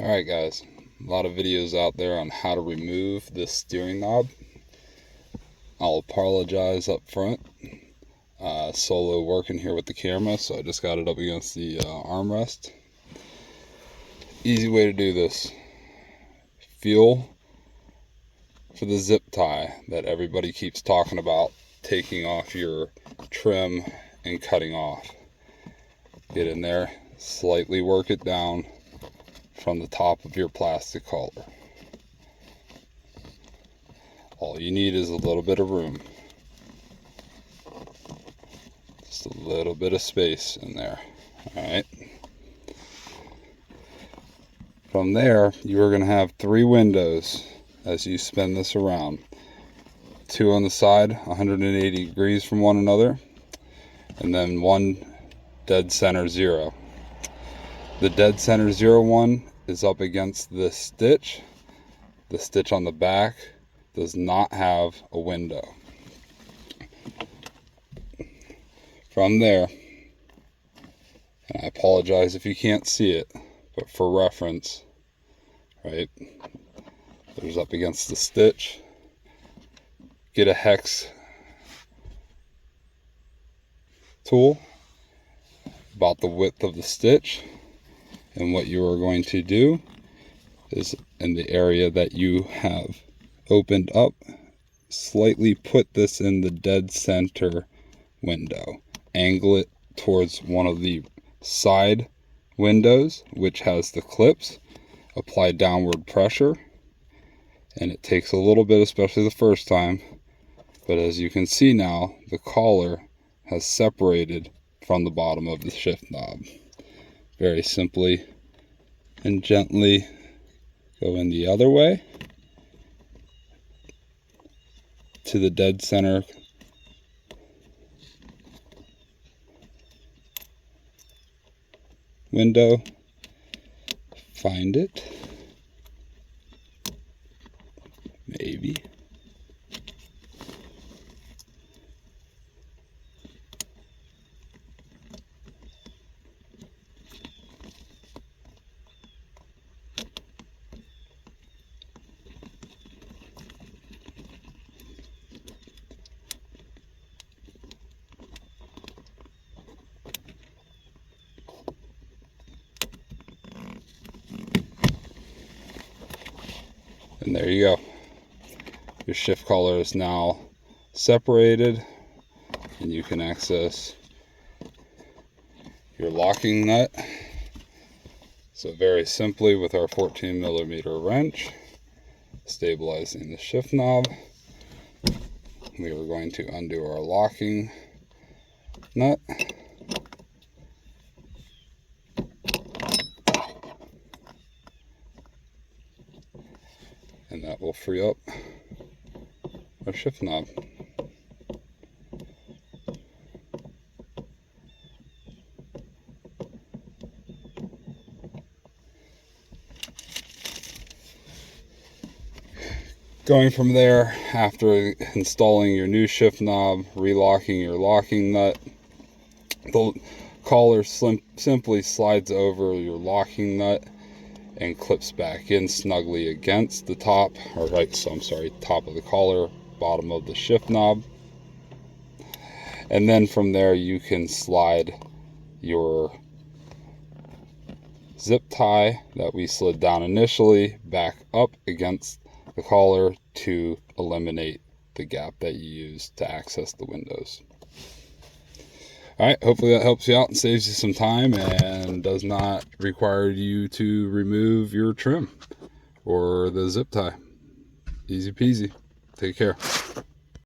Alright guys, a lot of videos out there on how to remove this steering knob. I'll apologize up front. Solo working here with the camera, so I just got it up against the armrest. Easy way to do this. Feel for the zip tie that everybody keeps talking about taking off your trim and cutting off. Get in there, slightly work it down from the top of your plastic collar. All you need is a little bit of room. Just a little bit of space in there. Alright. From there, you are going to have 3 windows as you spin this around. 2 on the side, 180 degrees from one another, and then 1 dead center 0. The dead center 0 one is up against this stitch. The stitch on the back does not have a window. From there, and I apologize if you can't see it, but for reference, right, there's up against the stitch. Get a hex tool about the width of the stitch, and what you are going to do is in the area that you have opened up, slightly put this in the dead center window. Angle it towards one of the side windows, which has the clips. Apply downward pressure, and it takes a little bit, especially the first time, but as you can see now, the collar has separated from the bottom of the shift knob. Very simply and gently go in the other way to the dead center window, find it, maybe, and there you go. Your shift collar is now separated, and you can access your locking nut. So very simply, with our 14mm wrench, stabilizing the shift knob, we are going to undo our locking nut. And that will free up our shift knob. Going from there, after installing your new shift knob, relocking your locking nut, the collar simply slides over your locking nut and clips back in snugly against the top, or right, so I'm sorry, top of the collar, bottom of the shift knob. And then from there you can slide your zip tie that we slid down initially back up against the collar to eliminate the gap that you used to access the windows. Alright, hopefully that helps you out and saves you some time and does not require you to remove your trim or the zip tie. Easy peasy. Take care.